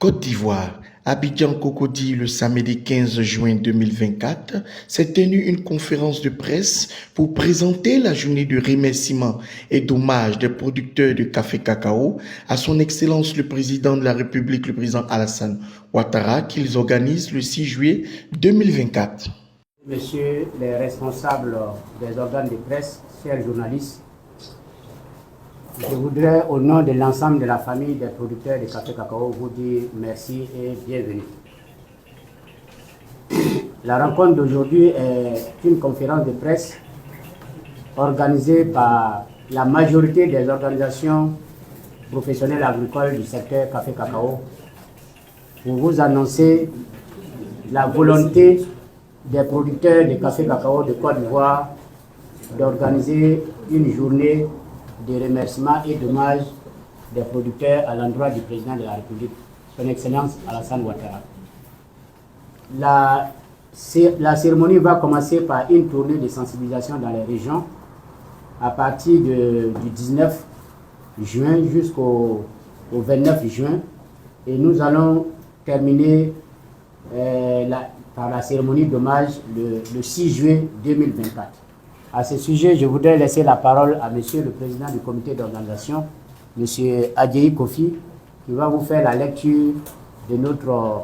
Côte d'Ivoire, Abidjan-Cocody, le samedi 15 juin 2024, s'est tenue une conférence de presse pour présenter la journée de remerciement et d'hommage des producteurs de café cacao à son Excellence le Président de la République, le Président Alassane Ouattara, qu'ils organisent le 6 juillet 2024. Messieurs les responsables des organes de presse, chers journalistes, je voudrais, au nom de l'ensemble de la famille des producteurs de café cacao, vous dire merci et bienvenue. La rencontre d'aujourd'hui est une conférence de presse organisée par la majorité des organisations professionnelles agricoles du secteur café cacao pour vous annoncer la volonté des producteurs de café cacao de Côte d'Ivoire d'organiser une journée de remerciements et d'hommage des producteurs à l'endroit du président de la République, son Excellence Alassane Ouattara. La cérémonie va commencer par une tournée de sensibilisation dans les régions à partir du 19 juin jusqu'au 29 juin et nous allons terminer par la cérémonie d'hommage le 6 juillet 2024. À ce sujet, je voudrais laisser la parole à Monsieur le Président du comité d'organisation, Monsieur Adjeyi Kofi, qui va vous faire la lecture de notre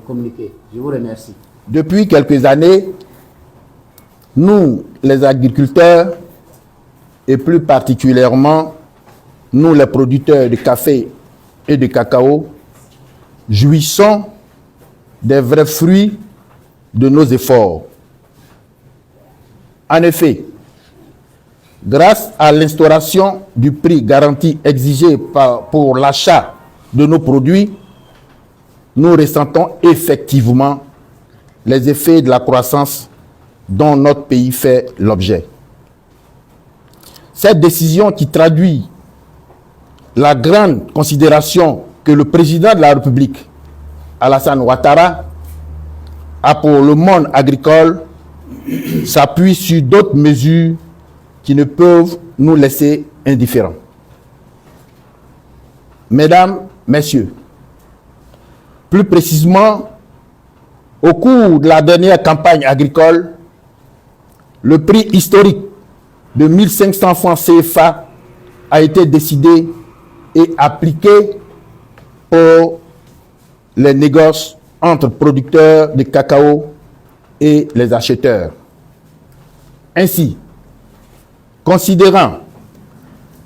communiqué. Je vous remercie. Depuis quelques années, nous, les agriculteurs, et plus particulièrement, nous, les producteurs de café et de cacao, jouissons des vrais fruits de nos efforts. En effet, grâce à l'instauration du prix garanti exigé pour l'achat de nos produits, nous ressentons effectivement les effets de la croissance dont notre pays fait l'objet. Cette décision qui traduit la grande considération que le président de la République, Alassane Ouattara, a pour le monde agricole, s'appuie sur d'autres mesures qui ne peuvent nous laisser indifférents. Mesdames, Messieurs, plus précisément, au cours de la dernière campagne agricole, le prix historique de 1500 francs CFA a été décidé et appliqué pour les négoces entre producteurs de cacao et les acheteurs. Ainsi, considérant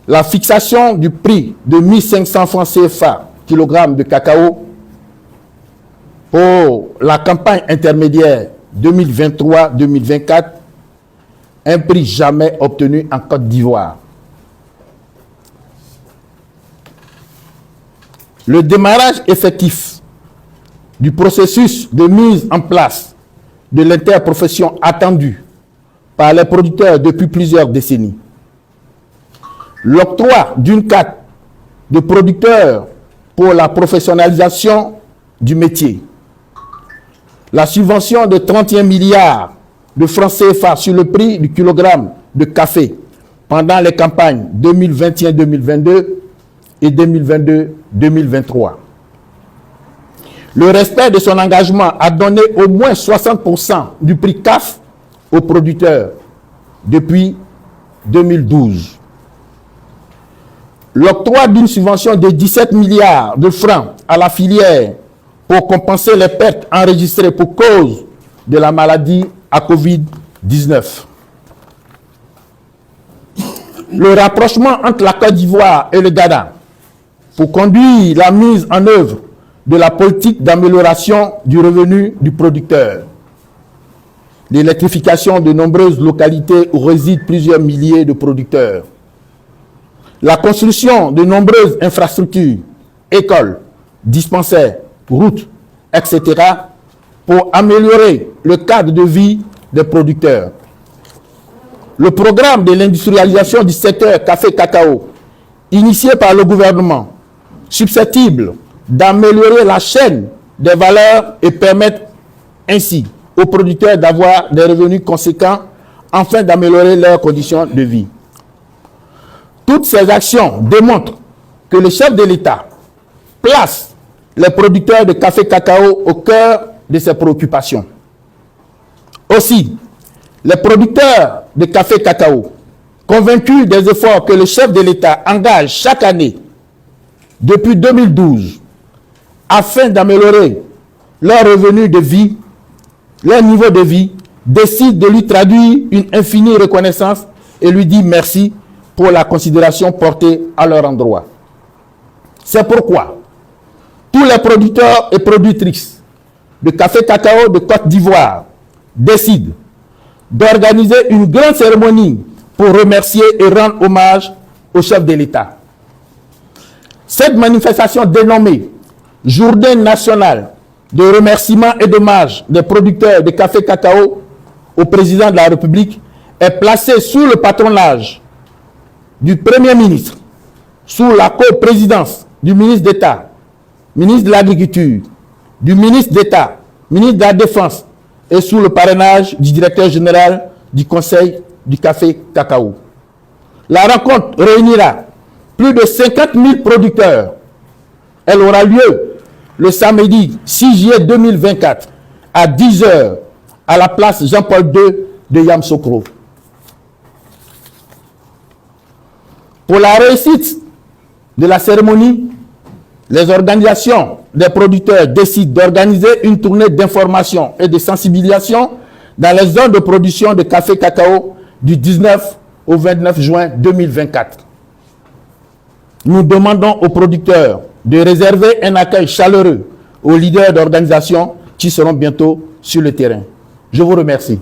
la fixation du prix de 1500 francs CFA kg de cacao pour la campagne intermédiaire 2023-2024, un prix jamais obtenu en Côte d'Ivoire. Le démarrage effectif du processus de mise en place de l'interprofession attendue par les producteurs depuis plusieurs décennies. L'octroi d'une carte de producteur pour la professionnalisation du métier. La subvention de 31 milliards de francs CFA sur le prix du kilogramme de café pendant les campagnes 2021-2022 et 2022-2023. Le respect de son engagement à donner au moins 60% du prix CAF aux producteurs depuis 2012. L'octroi d'une subvention de 17 milliards de francs à la filière pour compenser les pertes enregistrées pour cause de la maladie à Covid-19. Le rapprochement entre la Côte d'Ivoire et le Ghana pour conduire la mise en œuvre de la politique d'amélioration du revenu du producteur. L'électrification de nombreuses localités où résident plusieurs milliers de producteurs. La construction de nombreuses infrastructures, écoles, dispensaires, routes, etc. pour améliorer le cadre de vie des producteurs. Le programme de l'industrialisation du secteur café-cacao, initié par le gouvernement, susceptible d'améliorer la chaîne des valeurs et permettre ainsi aux producteurs d'avoir des revenus conséquents afin d'améliorer leurs conditions de vie. Toutes ces actions démontrent que le chef de l'État place les producteurs de café cacao au cœur de ses préoccupations. Aussi, les producteurs de café cacao, convaincus des efforts que le chef de l'État engage chaque année depuis 2012 afin d'améliorer leur revenu de vie, leur niveau de vie, décident de lui traduire une infinie reconnaissance et lui dire merci pour la considération portée à leur endroit. C'est pourquoi tous les producteurs et productrices de café cacao de Côte d'Ivoire décident d'organiser une grande cérémonie pour remercier et rendre hommage au chef de l'État. Cette manifestation dénommée Journée nationale de remerciement et d'hommage des producteurs de café cacao au président de la République est placée sous le patronage du Premier ministre, sous la coprésidence du ministre d'État, ministre de l'Agriculture, du ministre d'État, ministre de la Défense et sous le parrainage du directeur général du Conseil du café cacao. La rencontre réunira plus de 50 000 producteurs. Elle aura lieu le samedi 6 juillet 2024 à 10 h à la place Jean-Paul II de Yamoussoukro. Pour la réussite de la cérémonie, les organisations des producteurs décident d'organiser une tournée d'information et de sensibilisation dans les zones de production de café cacao du 19 au 29 juin 2024. Nous demandons aux producteurs de réserver un accueil chaleureux aux leaders d'organisations qui seront bientôt sur le terrain. Je vous remercie.